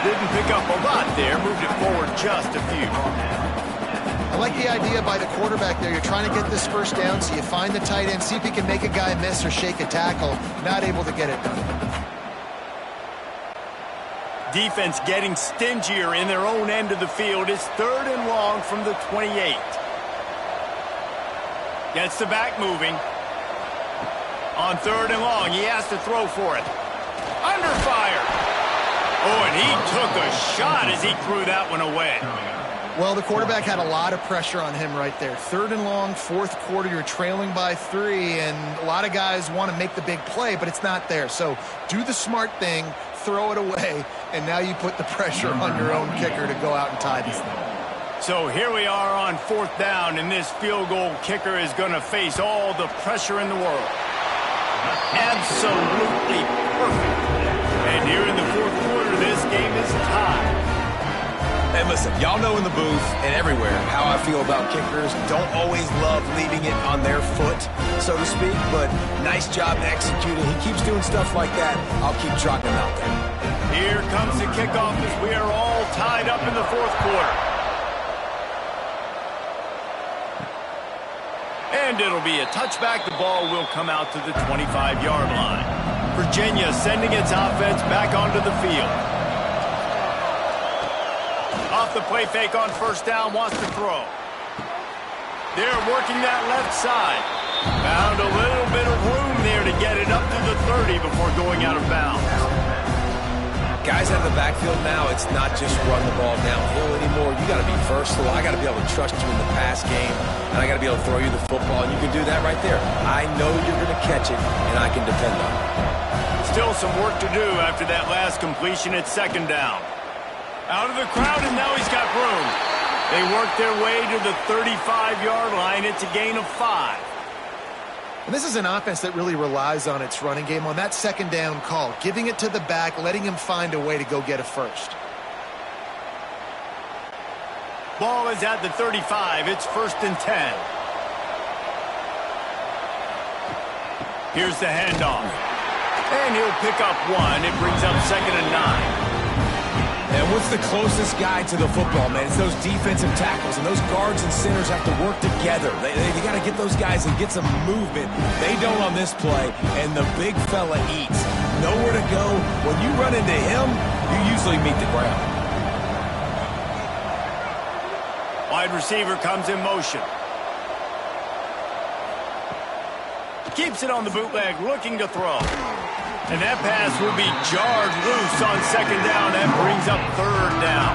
Didn't pick up a lot there, moved it forward just a few. I like the idea by the quarterback there. You're trying to get this first down, so you find the tight end, see if he can make a guy miss or shake a tackle. Not able to get it done. Defense getting stingier in their own end of the field. It's 3rd and long from the 28. Gets the back moving. On 3rd and long, he has to throw for it. Under fire. Oh, and he took a shot as he threw that one away. Well, the quarterback had a lot of pressure on him right there. 3rd and long, 4th quarter, you're trailing by 3, and a lot of guys want to make the big play, but it's not there. So do the smart thing, throw it away, and now you put the pressure on your own kicker to go out and tie this thing. So here we are on 4th down, and this field goal kicker is going to face all the pressure in the world. Absolutely perfect. And here in the 4th quarter, this game is tied. And listen, y'all know in the booth and everywhere how I feel about kickers. Don't always love leaving it on their foot, so to speak, but nice job executing. He keeps doing stuff like that. I'll keep trotting him out there. Here comes the kickoff as we are all tied up in the 4th quarter. And it'll be a touchback. The ball will come out to the 25-yard line. Virginia sending its offense back onto the field. Off the play fake on 1st down, wants to throw. They're working that left side. Found a little bit of room there to get it up to the 30 before going out of bounds. Guys out of the backfield now, it's not just run the ball downhill anymore. You got to be versatile. I got to be able to trust you in the pass game, and I got to be able to throw you the football, and you can do that right there. I know you're going to catch it, and I can depend on it. Still some work to do after that last completion at 2nd down. Out of the crowd, and now he's got room. They work their way to the 35-yard line. It's a gain of 5. And this is an offense that really relies on its running game on that 2nd down call, giving it to the back, letting him find a way to go get a first. Ball is at the 35. It's 1st and 10. Here's the handoff. And he'll pick up 1. It brings up 2nd and 9. And what's the closest guy to the football, man? It's those defensive tackles, and those guards and centers have to work together. They got to get those guys and get some movement. They don't on this play, and the big fella eats. Nowhere to go. When you run into him, you usually meet the ground. Wide receiver comes in motion. Keeps it on the bootleg, looking to throw. And that pass will be jarred loose on 2nd down. That brings up 3rd down.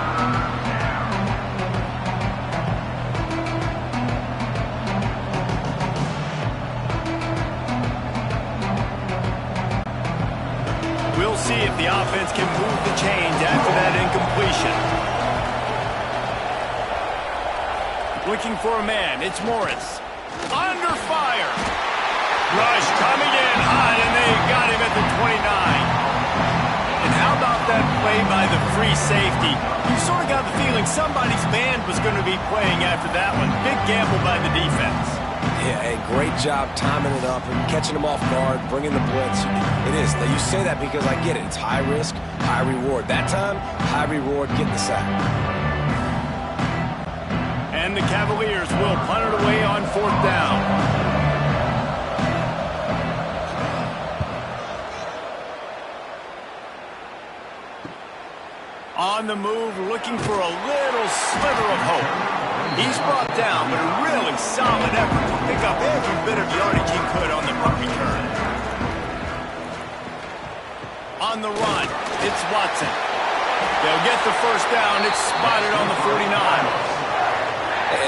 We'll see if the offense can move the chains after that incompletion. Looking for a man. It's Morris. Under fire. Rush coming in hot, and they got him at the 29. And how about that play by the free safety? You sort of got the feeling somebody's band was going to be playing after that one. Big gamble by the defense. Yeah, a great job timing it up and catching them off guard, bringing the blitz. It is. Now, you say that because I get it. It's high risk, high reward. That time, high reward, getting the sack. And the Cavaliers will punt it away on 4th down. On the move, looking for a little sliver of hope. He's brought down, but a really solid effort to pick up every bit of yardage he could on the punt return. On the run, it's Watson. They'll get the first down. It's spotted on the 49.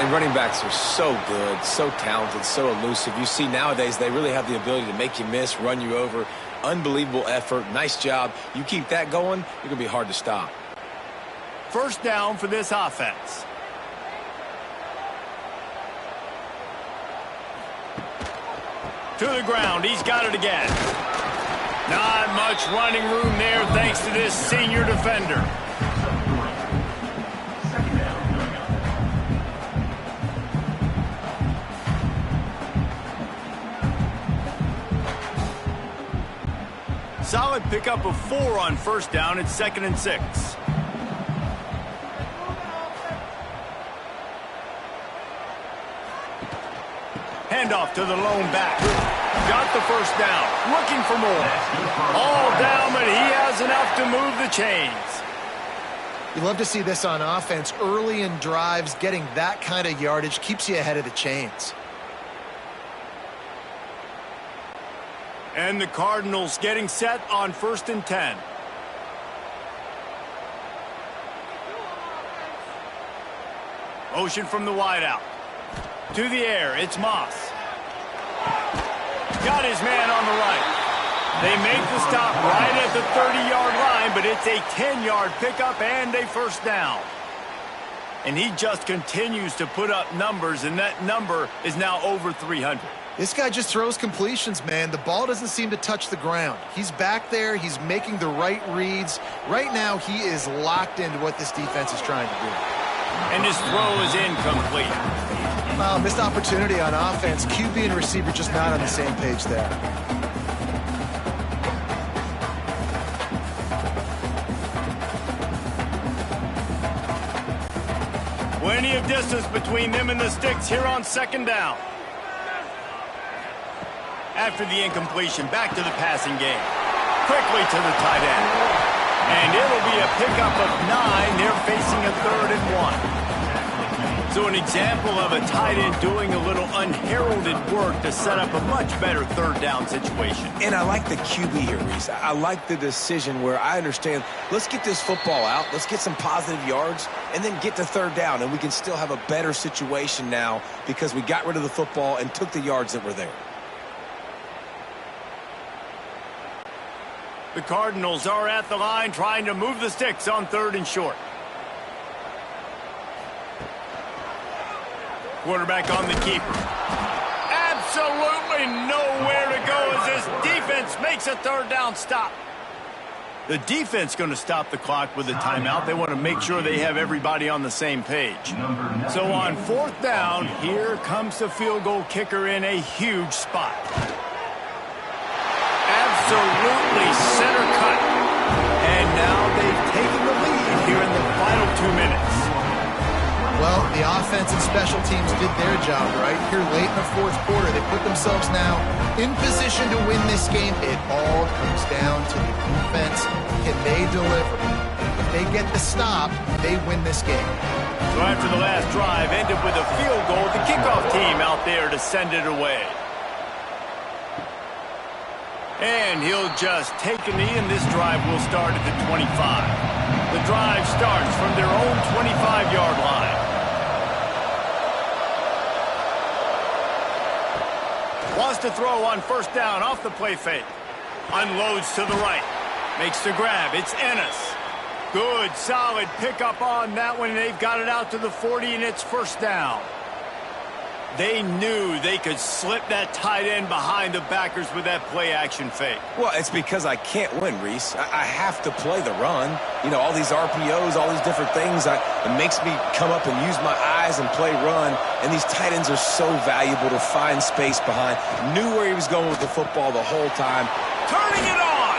And running backs are so good, so talented, so elusive. You see nowadays they really have the ability to make you miss, run you over. Unbelievable effort. Nice job. You keep that going, you're going to be hard to stop. First down for this offense. To the ground. He's got it again. Not much running room there thanks to this senior defender. Solid pickup of 4 on first down. It's 2nd and 6. Handoff to the lone back. Got the first down. Looking for more. All down, but he has enough to move the chains. You love to see this on offense. Early in drives, getting that kind of yardage keeps you ahead of the chains. And the Cardinals getting set on 1st and 10. Motion from the wideout. To the air, it's Moss. Got his man on the right. They make the stop right at the 30-yard line, but it's a 10-yard pickup and a first down. And he just continues to put up numbers, and that number is now over 300. This guy just throws completions, man. The ball doesn't seem to touch the ground. He's back there. He's making the right reads. Right now, he is locked into what this defense is trying to do. And his throw is incomplete. Well, missed opportunity on offense. QB and receiver just not on the same page there. Plenty of distance between them and the sticks here on 2nd down. After the incompletion, back to the passing game. Quickly to the tight end. And it'll be a pickup of 9. They're facing a 3rd and 1. So an example of a tight end doing a little unheralded work to set up a much better 3rd down situation. And I like the QB here, Reese. I like the decision where I understand, let's get this football out, let's get some positive yards, and then get to 3rd down, and we can still have a better situation now because we got rid of the football and took the yards that were there. The Cardinals are at the line trying to move the sticks on 3rd and short. Quarterback on the keeper. Absolutely nowhere to go as this defense makes a 3rd down stop. The defense going to stop the clock with a timeout. They want to make sure they have everybody on the same page. So on 4th down, here comes the field goal kicker in a huge spot. Absolutely center cut. And now they've taken the lead here in the final 2 minutes. Well, the offense and special teams did their job right here late in the 4th quarter. They put themselves now in position to win this game. It all comes down to the defense. Can they deliver? If they get the stop, they win this game. So after the last drive ended with a field goal, the kickoff team out there to send it away. And he'll just take a knee, and this drive will start at the 25. The drive starts from their own 25-yard line. Wants to throw on 1st down off the play fake. Unloads to the right. Makes the grab. It's Ennis. Good, solid pickup on that one. They've got it out to the 40, and it's 1st down. They knew they could slip that tight end behind the backers with that play-action fake. Well, it's because I can't win, Reese. I have to play the run. You know, all these RPOs, all these different things, it makes me come up and use my eyes and play run. And these tight ends are so valuable to find space behind. Knew where he was going with the football the whole time. Turning it on!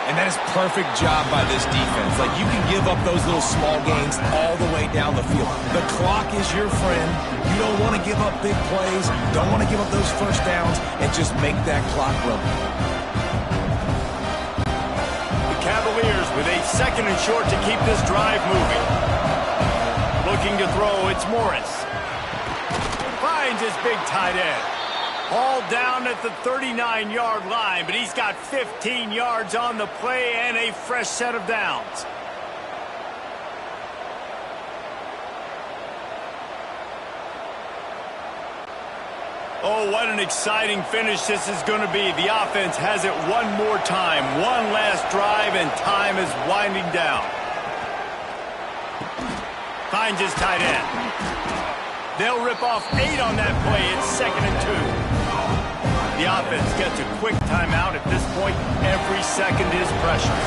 And that is perfect job by this defense. Like, you can give up those little small gains all the way down the field. The clock is your friend. You don't want to give up big plays. Don't want to give up those first downs and just make that clock run. The Cavaliers with a second and short to keep this drive moving. Looking to throw, it's Morris. Finds his big tight end. All down at the 39-yard line, but he's got 15 yards on the play and a fresh set of downs. Oh, what an exciting finish this is going to be. The offense has it one more time. One last drive, and time is winding down. Finds his tight end. They'll rip off 8 on that play. It's 2nd and 2. The offense gets a quick timeout. At this point, every second is precious.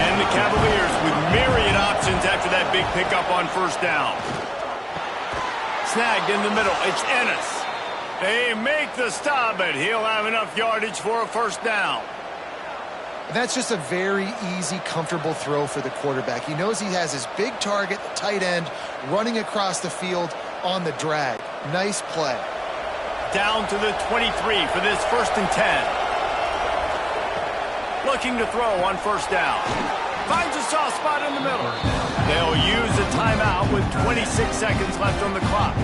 And the Cavaliers with myriad options after that big pickup on first down. Snagged in the middle. It's Ennis. They make the stop, but he'll have enough yardage for a first down. That's just a very easy, comfortable throw for the quarterback. He knows he has his big target, the tight end, running across the field on the drag. Nice play. Down to the 23 for this 1st and 10. Looking to throw on first down. Finds a soft spot in the middle. They'll use a timeout with 26 seconds left on the clock.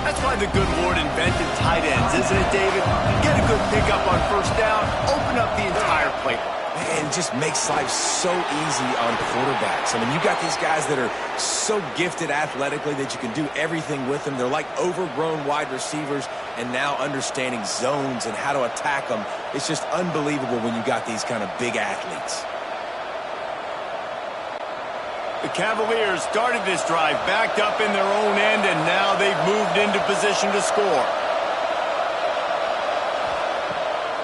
That's why the good Lord invented tight ends, isn't it, David? Get a good pickup on first down, open up the entire plate. Man, it just makes life so easy on quarterbacks. I mean, you got these guys that are so gifted athletically that you can do everything with them. They're like overgrown wide receivers, and now understanding zones and how to attack them. It's just unbelievable when you got these kind of big athletes. The Cavaliers started this drive backed up in their own end, and now they've moved into position to score.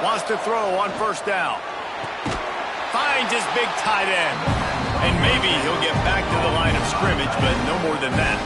Wants to throw on first down. Finds his big tight end. And maybe he'll get back to the line of scrimmage, but no more than that.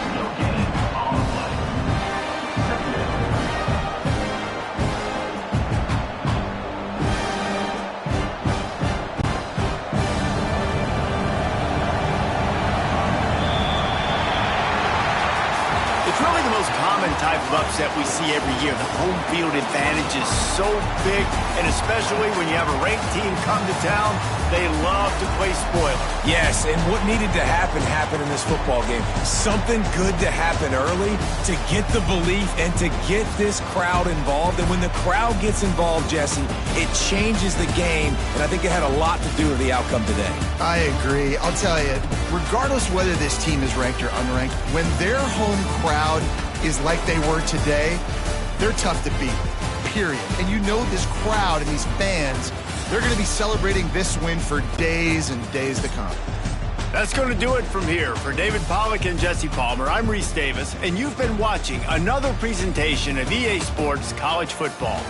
Really the most common type of upset we see every year. The home field advantage is so big, and especially when you have a ranked team come to town, they love to play spoiler. Yes, and what needed to happen happened in this football game. Something good to happen early to get the belief and to get this crowd involved. And when the crowd gets involved, Jesse, it changes the game, and I think it had a lot to do with the outcome today. I agree. I'll tell you, regardless whether this team is ranked or unranked, when their home crowd is like they were today, they're tough to beat, period. And you know this crowd and these fans, they're going to be celebrating this win for days and days to come. That's going to do it from here. For David Pollack and Jesse Palmer, I'm Reese Davis, and you've been watching another presentation of EA Sports College Football.